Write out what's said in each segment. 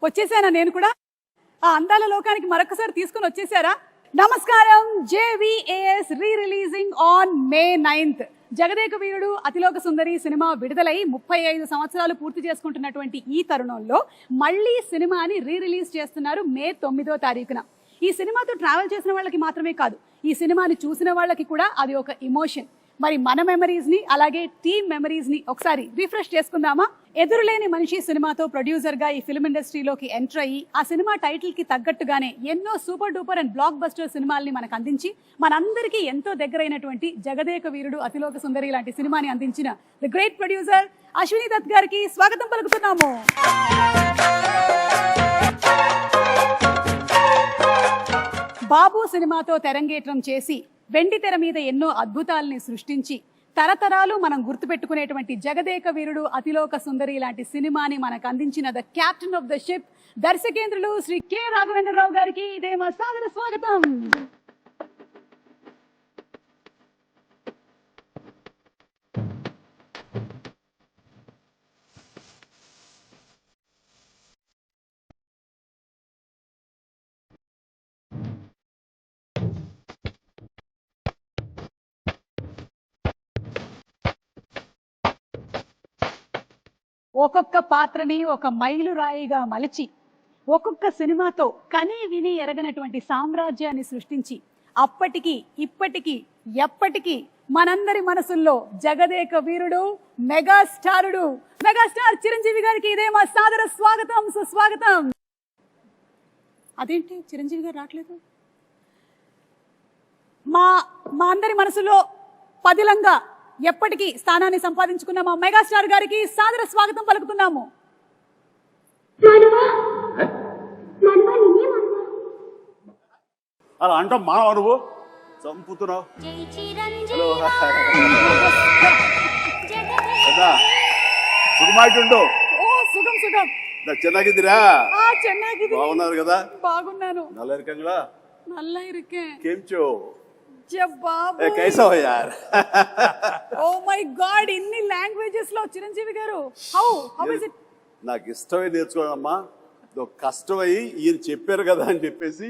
వచ్చేసానా నేను కూడా ఆ అందాల లోకానికి మరొకసారి తీసుకుని వచ్చేసారా? నమస్కారం. JVAS re releasing on May 9th. Jagadeka Veerudu Athiloka Sundari cinema విడుదలై 35 సంవత్సరాలు పూర్తి చేసుకుంటున్నటువంటి ఈ తరుణంలో మళ్ళీ సినిమాని రీ రిలీజ్ చేస్తున్నారు May 9వ తారీఖున. ఈ సినిమాతో ట్రావెల్ చేసిన వాళ్ళకి మాత్రమే కాదు, ఈ సినిమాని చూసిన వాళ్ళకి కూడా అది ఒక ఇమోషన్. మరి మన మెమరీస్ ని అలాగే టీమ్ మెమరీస్ ని ఒకసారి రిఫ్రెష్ చేసుకుందామా? ఎదురులేని మనిషి సినిమాతో ప్రొడ్యూసర్ గా ఈ ఫిల్మ్ ఇండస్ట్రీలోకి ఎంటర్ అయ్యి ఆ సినిమా టైటిల్ కి తగ్గట్టుగానే ఎన్నో super duper and blockbuster సినిమాల్ని మనకు అందించి మనందరికీ ఎంతో దగ్గరైనటువంటి జగదేక వీరుడు అతిలోక సుందరి లాంటి సినిమాని అందించిన the great producer Ashwini Dutt గారికి స్వాగతం పలుకుతున్నాము. బాబు సినిమాతో తెరంగేట్రం చేసి వెండి తెర మీద ఎన్నో అద్భుతాలని సృష్టించి తరతరాలు మనం గుర్తుపెట్టుకునేటువంటి జగదేక వీరుడు అతిలోక సుందరి లాంటి సినిమాని మనకు అందించిన the captain of the ship దర్శకేంద్రులు శ్రీ కె రాఘవేంద్రరావు గారికి ఇదే మా సాదర స్వాగతం. ఒక్కొక్క పాత్రని ఒక మైలురాయిగా మలిచి ఒక్కొక్క సినిమాతో కని విని ఎరగనటువంటి సామ్రాజ్యాన్ని సృష్టించి అప్పటికి ఇప్పటికీ ఎప్పటికీ మనందరి మనసుల్లో జగదేక వీరుడు మెగాస్టార్ చిరంజీవి గారికి ఇదే మా సాదర స్వాగతం, సుస్వాగతం. అదేంటి చిరంజీవి గారు రావట్లేదు? మా అందరి మనసులో పదిలంగా ఎప్పటికీ స్థానాన్ని సంపాదించుకున్న మా మెగాస్టార్ గారికి సాదర స్వాగతం పలుకుతున్నాము. అలా అంటాం మా నువ్వు చంపుతున్నావు. సుఖమాయిట్టుండు. సుఖం ಚೆನ್ನಾಗಿದ್ದೀರಾ? ಚೆನ್ನಾಗಿದೆ. బాగున్నారు కదా? బాగున్నాను. నల్ల ఇరికే కేంచో कैसा हो यार? Oh my God, ఇన్ని లాంగ్వేజెస్ లో చిరంజీవి గారు హౌ ఇస్ ఇట్? నాకు ఇష్టమై నేర్చుకోవడమ్మా, కష్టమై ఈయన చెప్పారు కదా అని చెప్పేసి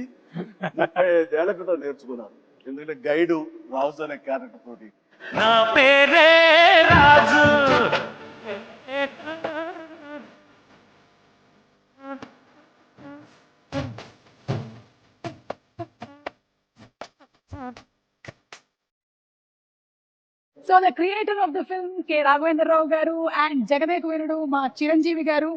35 ఏళ్ల క్రితం నేర్చుకున్నాను. ఎందుకంటే గైడు రాజు అనే క్యారెక్టర్ తోటి. నా పేరే Raju. So the creator of the film K Raghavendra Rao గారు అండ్ జగదేక వీరుడు మా చిరంజీవి గారు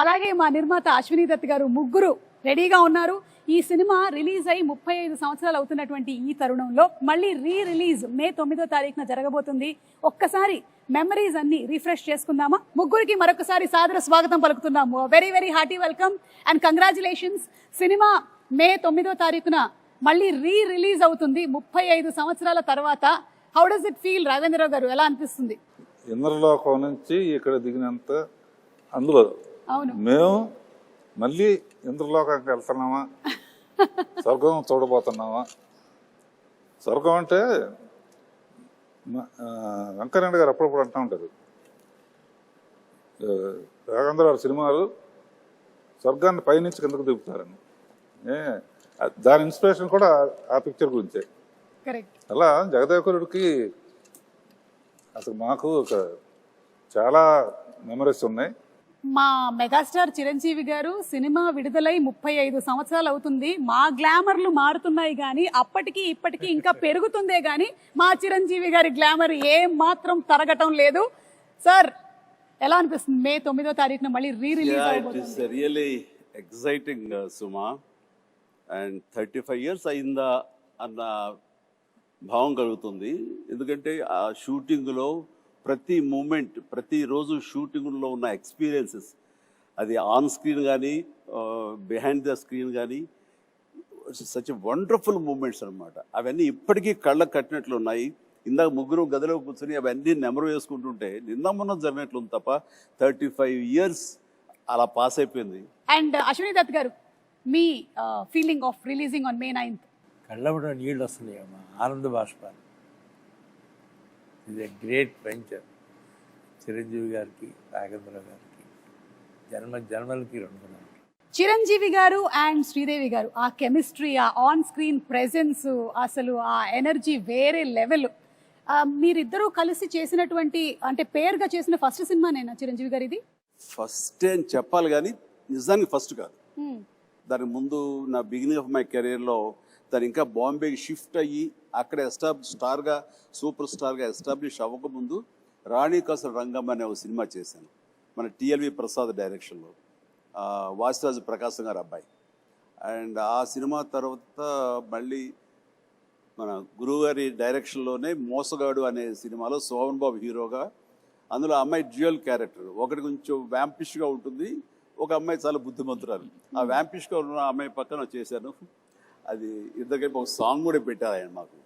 అలాగే మా నిర్మాత అశ్విని దత్ గారు ముగ్గురు రెడీగా ఉన్నారు. ఈ సినిమా రిలీజ్ అయి 35 సంవత్సరాలు అవుతున్నటువంటి ఈ తరుణంలో మళ్ళీ రీ రిలీజ్ May 9వ తారీఖున జరగబోతుంది. ఒక్కసారి మెమరీస్ అన్ని రిఫ్రెష్ చేసుకుందామా? ముగ్గురికి మరొకసారి సాదర స్వాగతం పలుకుతున్నాము. Very very hearty welcome and congratulations. Cinema May 9వ తారీఖున మళ్ళీ రీ రిలీజ్ అవుతుంది 35 సంవత్సరాల తర్వాత. How does it feel Raghavendra Rao గారు? ఎలా అనిపిస్తుంది? ఇంద్రలోకం నుంచి ఇక్కడ దిగినంత అందులో మేము మళ్ళీ ఇంద్రలోకానికి వెళ్తున్నామా, స్వర్గం చూడబోతున్నామా? స్వర్గం అంటే వెంకయ్యనాయుడు గారు అప్పుడప్పుడు అంటూ ఉంటారు, రాఘవేంద్ర గారి సినిమాలు స్వర్గాన్ని పైనుంచి కిందకు దిగుతారని. దాని ఇన్స్పిరేషన్ కూడా ఆ పిక్చర్ గురించే. అలా జగదేవకురుడికి అసలు మాకు ఒక చాలా మెమరీస్ ఉన్నాయి. మా మెగాస్టార్ చిరంజీవి గారు సినిమా విడుదలై 35 సంవత్సరాలు అవుతుంది. మా గ్లామర్లు మారుతున్నాయి కానీ అప్పటికి ఇప్పటికీ ఇంకా పెరుగుతుందే కానీ మా చిరంజీవి గారి గ్లామర్ ఏం మాత్రం తరగటం లేదు. సార్ ఎలా అనిపిస్తుంది? May 9వ తారీఖున మళ్ళీ రీ రిలీజ్ అయిపోతుంది. Really exciting Suma. And 35 years అయిందా అన్న భావం కలుగుతుంది. ఎందుకంటే ఆ షూటింగ్లో ప్రతి మూమెంట్, ప్రతిరోజు షూటింగ్లో ఉన్న ఎక్స్పీరియన్సెస్, అది ఆన్ స్క్రీన్ కానీ బిహైండ్ ద స్క్రీన్ కానీ సచ్ వండర్ఫుల్ మూమెంట్స్ అనమాట. అవన్నీ ఇప్పటికీ కళ్ళకు కట్టినట్లు ఉన్నాయి. ఇందాక ముగ్గురు గదిలో కూర్చొని అవన్నీ నెమరు వేసుకుంటుంటే నిన్న మొన్న జరిగినట్లు తప్ప 35 years అలా పాస్ అయిపోయింది. అండ్ అశ్విని దత్ గారు, మీ feeling of releasing on May 9th? కళ్ళబడ నీళ్ళు వస్తున్నాయి అమ్మా, ఆనంద బాష్పాలు. ఇది గ్రేట్ వెంచర్. చిరంజీవి గారికి, రాఘవేంద్ర గారికి జన్మలకి రుణపడాలి. చిరంజీవి గారు అండ్ శ్రీదేవి గారు ఆ కెమిస్ట్రీ, ఆ ఆన్ స్క్రీన్ ప్రెజెన్స్, అసలు ఆ ఎనర్జీ వేరే లెవెల్. మీరిద్దరూ కలిసి చేసినటువంటి అంటే పేరుగా చేసిన ఫస్ట్ సినిమానేనా చిరంజీవి గారు ఇది? ఫస్ట్ అని చెప్పాలి కానీ నిజానికి ఫస్ట్ కాదు. దానికి ముందు నా బిగినింగ్ ఆఫ్ మై కెరీర్లో తను ఇంకా బాంబేకి షిఫ్ట్ అయ్యి అక్కడ స్టార్గా సూపర్ స్టార్గా ఎస్టాబ్లిష్ అవ్వకముందు రాణి కసర రంగం అనే ఒక సినిమా చేశాను మన టిఎల్వి ప్రసాద్ డైరెక్షన్లో, వాసిరాజు ప్రకాశం గారు అబ్బాయి. అండ్ ఆ సినిమా తర్వాత మళ్ళీ మన గురువుగారి డైరెక్షన్లోనే మోసగాడు అనే సినిమాలో సోమన్ బాబు హీరోగా, అందులో అమ్మాయి డ్యూయల్ క్యారెక్టర్, ఒకటి కొంచెం వ్యాంపిష్గా ఉంటుంది, ఒక అమ్మాయి చాలా బుద్ధిమంతురాలు. ఆ వ్యాంపిష్గా ఉన్న అమ్మాయి పక్కన చేశాను. అది ఇద్దరికైపు ఒక సాంగ్ కూడా పెట్టారు ఆయన మాకు.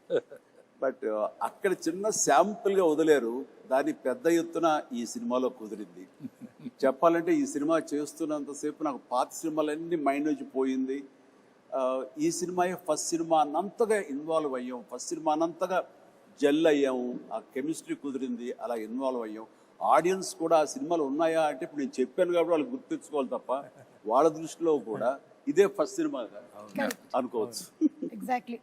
బట్ అక్కడ చిన్న శాంపుల్గా వదిలేరు, దాన్ని పెద్ద ఎత్తున ఈ సినిమాలో కుదిరింది. చెప్పాలంటే ఈ సినిమా చేస్తున్నంతసేపు నాకు పాత సినిమాలన్నీ మైండ్ నుంచి పోయింది. ఈ సినిమాయే ఫస్ట్ సినిమా అన్నంతగా ఇన్వాల్వ్ అయ్యాం, ఫస్ట్ సినిమా అన్నంతగా జెల్ అయ్యాము, ఆ కెమిస్ట్రీ కుదిరింది, అలా ఇన్వాల్వ్ అయ్యాం. ఆడియన్స్ కూడా ఆ సినిమాలు ఉన్నాయా అంటే ఇప్పుడు నేను చెప్పాను కాబట్టి వాళ్ళు గుర్తించుకోవాలి తప్ప వాళ్ళ దృష్టిలో కూడా ఇదే ఫస్ట్ సినిమా అనుకోవచ్చు. ఎగ్జాక్ట్లీ.